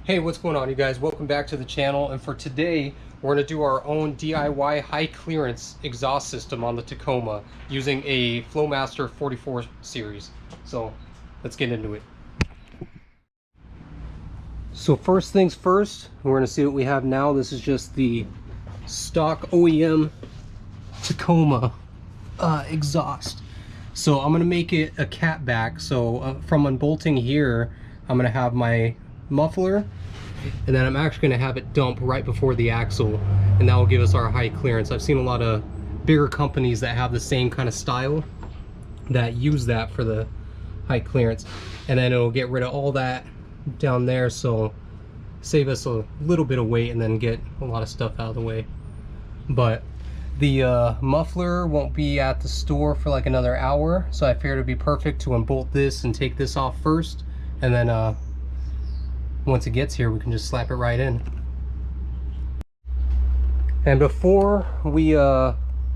Hey, what's going on, you guys? Welcome back to the channel, and for today we're going to do our own DIY high clearance exhaust system on the Tacoma using a Flowmaster 44 series. So let's get into it. So first things first, we're going to see what we have now. This is just the stock OEM Tacoma exhaust. So I'm going to make it a cat back. So from unbolting here, I'm going to have my muffler, and then I'm actually going to have it dump right before the axle, and that will give us our high clearance. I've seen a lot of bigger companies that have the same kind of style that use that for the high clearance, and then it'll get rid of all that down there, so save us a little bit of weight and then get a lot of stuff out of the way. But the muffler won't be at the store for like another hour, so I figured it'd be perfect to unbolt this and take this off first, and then once it gets here we can just slap it right in. And before we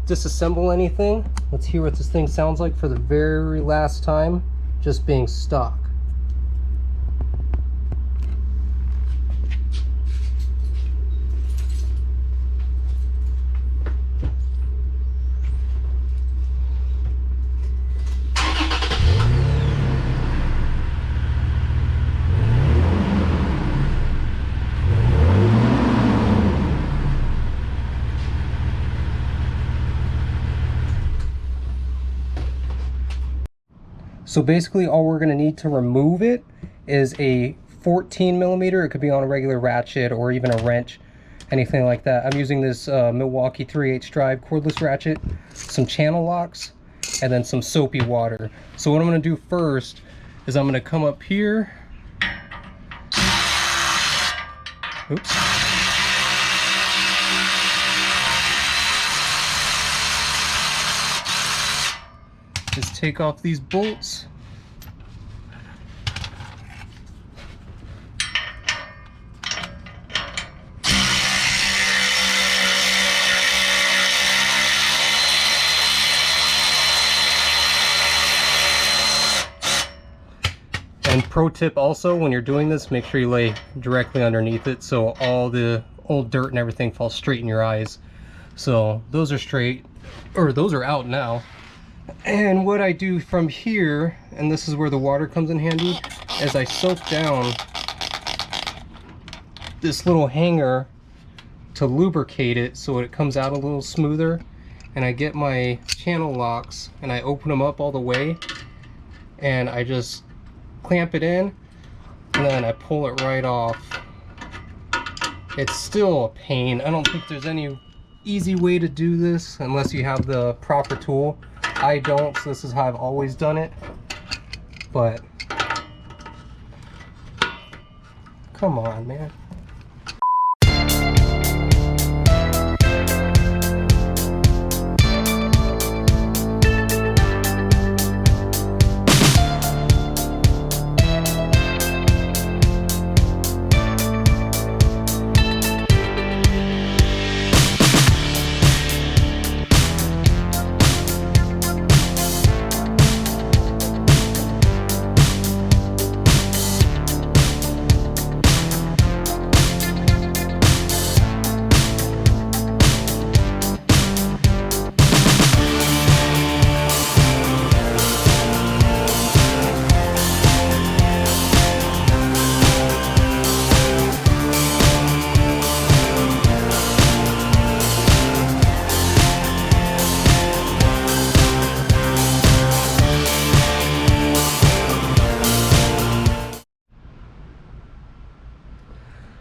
disassemble anything, let's hear what this thing sounds like for the very last time, just being stock. So basically all we're going to need to remove it is a 14 millimeter. It could be on a regular ratchet or even a wrench, anything like that. I'm using this Milwaukee 3/8 drive cordless ratchet, some channel locks, and then some soapy water. So what I'm going to do first is I'm going to come up here. Oops. Just take off these bolts. And pro tip also, when you're doing this, make sure you lay directly underneath it so all the old dirt and everything falls straight in your eyes. So those are straight, or those are out now. And what I do from here, and this is where the water comes in handy, is I soak down this little hanger to lubricate it so it comes out a little smoother. And I get my channel locks and I open them up all the way, and I just clamp it in, and then I pull it right off. It's still a pain. I don't think there's any easy way to do this unless you have the proper tool. I don't, so this is how I've always done it. But come on, man.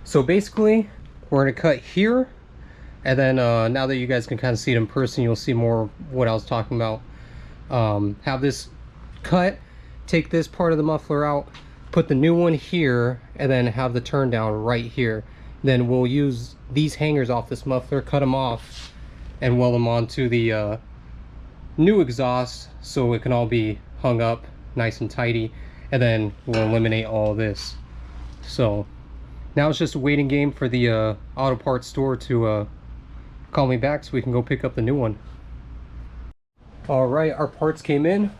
So basically, we're going to cut here, and then now that you guys can kind of see it in person, you'll see more what I was talking about. Have this cut, take this part of the muffler out, put the new one here, and then have the turn down right here. Then we'll use these hangers off this muffler, cut them off, and weld them onto the new exhaust so it can all be hung up nice and tidy, and then we'll eliminate all this. So now it's just a waiting game for the auto parts store to call me back so we can go pick up the new one. All right, our parts came in.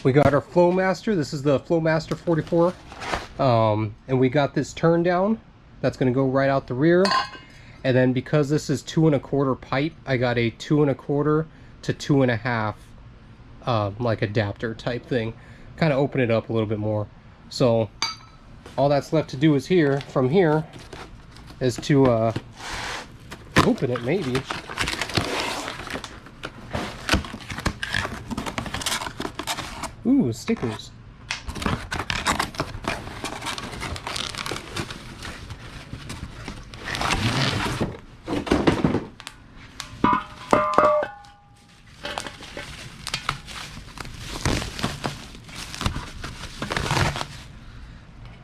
We got our Flowmaster. This is the Flowmaster 44. And we got this turn down that's going to go right out the rear. And then because this is 2 1/4 pipe, I got a 2 1/4 to 2 1/2 like adapter type thing. Kind of open it up a little bit more. So all that's left to do is from here is to open it maybe. Ooh, stickers.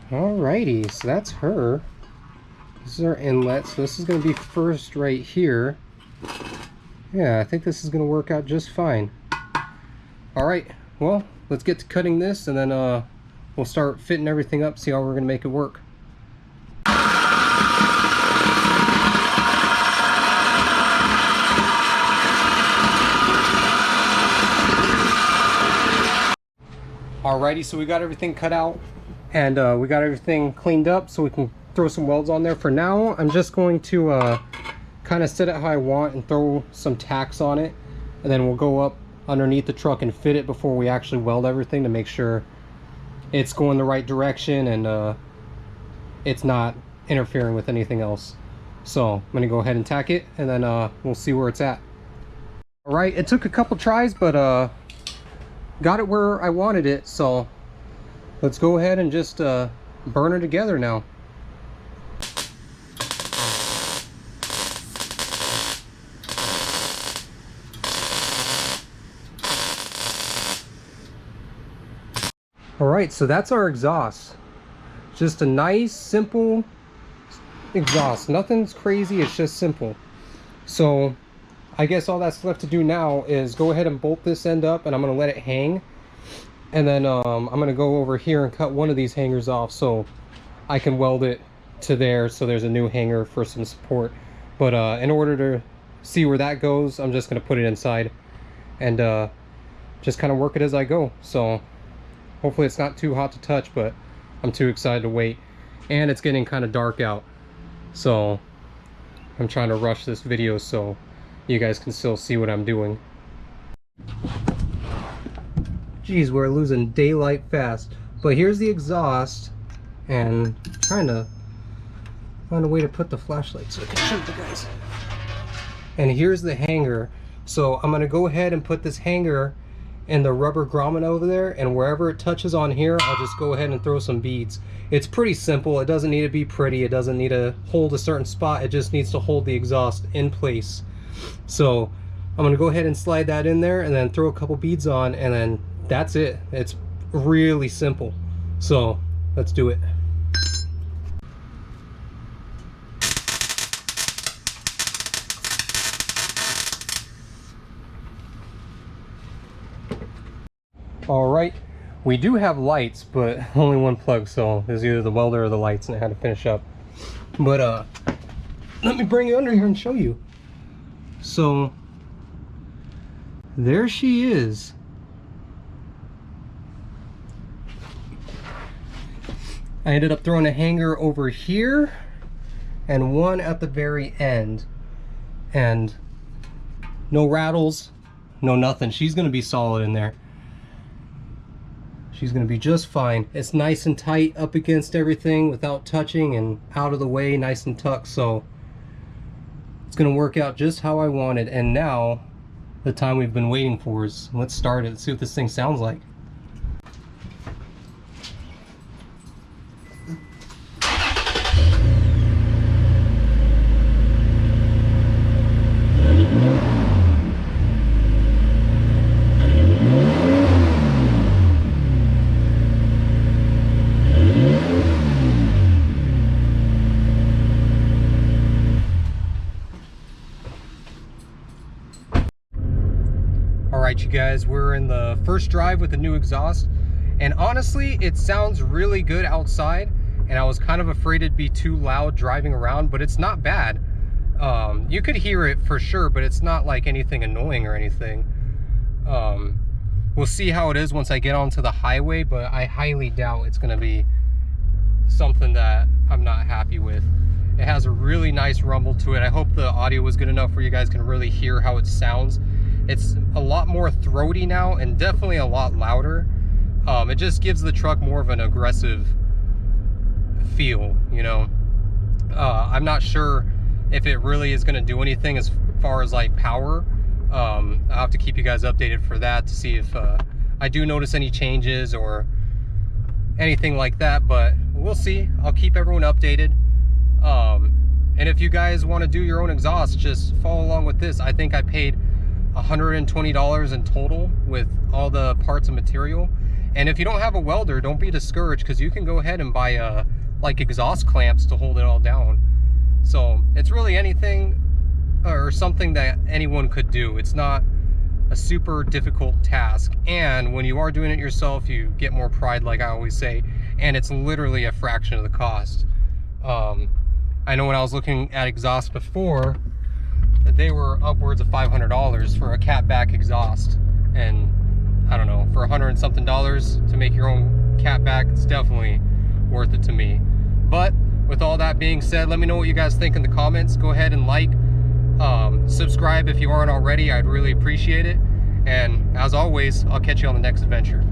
Alrighty, so that's her. This is our inlet, so this is going to be first right here. Yeah, I think this is going to work out just fine. Alright, well, let's get to cutting this, and then we'll start fitting everything up, see how we're going to make it work. Alrighty, so we got everything cut out, and we got everything cleaned up so we can throw some welds on there. For now, I'm just going to kind of set it how I want and throw some tacks on it, and then we'll go up underneath the truck and fit it before we actually weld everything to make sure it's going the right direction and it's not interfering with anything else. So I'm gonna go ahead and tack it, and then we'll see where it's at. Alright, it took a couple tries, but got it where I wanted it, so let's go ahead and just burn it together now. Alright, so that's our exhaust. Just a nice, simple exhaust. Nothing's crazy, it's just simple. So I guess all that's left to do now is go ahead and bolt this end up, and I'm going to let it hang. And then I'm going to go over here and cut one of these hangers off so I can weld it to there, so there's a new hanger for some support. But in order to see where that goes, I'm just going to put it inside and just kind of work it as I go. So hopefully it's not too hot to touch, but I'm too excited to wait. And it's getting kind of dark out, so I'm trying to rush this video so you guys can still see what I'm doing. Geez, we're losing daylight fast. But here's the exhaust, and I'm trying to find a way to put the flashlight so I can show you guys. And here's the hanger. So I'm going to go ahead and put this hanger and the rubber grommet over there, and wherever it touches on here, I'll just go ahead and throw some beads. It's pretty simple. It doesn't need to be pretty. It doesn't need to hold a certain spot. It just needs to hold the exhaust in place. So I'm going to go ahead and slide that in there and then throw a couple beads on, and then that's it. It's really simple. So let's do it. Alright, we do have lights, but only one plug, so there's either the welder or the lights, and I had to finish up. But let me bring it under here and show you. So there she is. I ended up throwing a hanger over here and one at the very end, and no rattles, no nothing. She's gonna be solid in there. She's gonna be just fine. It's nice and tight up against everything without touching, and out of the way, nice and tucked, so it's gonna work out just how I wanted. And now the time we've been waiting for is, let's start it. Let's see what this thing sounds like. Alright, you guys, we're in the first drive with the new exhaust, and honestly it sounds really good outside, and I was kind of afraid it'd be too loud driving around, but it's not bad. You could hear it for sure, but it's not like anything annoying or anything. We'll see how it is once I get onto the highway, but I highly doubt it's going to be something that I'm not happy with. has a really nice rumble to it. I hope the audio was good enough where you guys can really hear how it sounds. It's a lot more throaty now and definitely a lot louder. It just gives the truck more of an aggressive feel, you know. I'm not sure if it really is going to do anything as far as like power. I'll have to keep you guys updated for that to see if I do notice any changes or anything like that, but we'll see. I'll keep everyone updated. And if you guys want to do your own exhaust, just follow along with this. I think I paid $120 in total with all the parts and material. And if you don't have a welder, don't be discouraged, because you can go ahead and buy like exhaust clamps to hold it all down. So it's really anything or something that anyone could do. It's not a super difficult task, and when you are doing it yourself, you get more pride, like I always say, and it's literally a fraction of the cost. I know when I was looking at exhausts before, that they were upwards of $500 for a catback exhaust, and I don't know, for $100 and something to make your own catback, it's definitely worth it to me. But with all that being said, let me know what you guys think in the comments. Go ahead and like, subscribe if you aren't already. I'd really appreciate it. And as always, I'll catch you on the next adventure.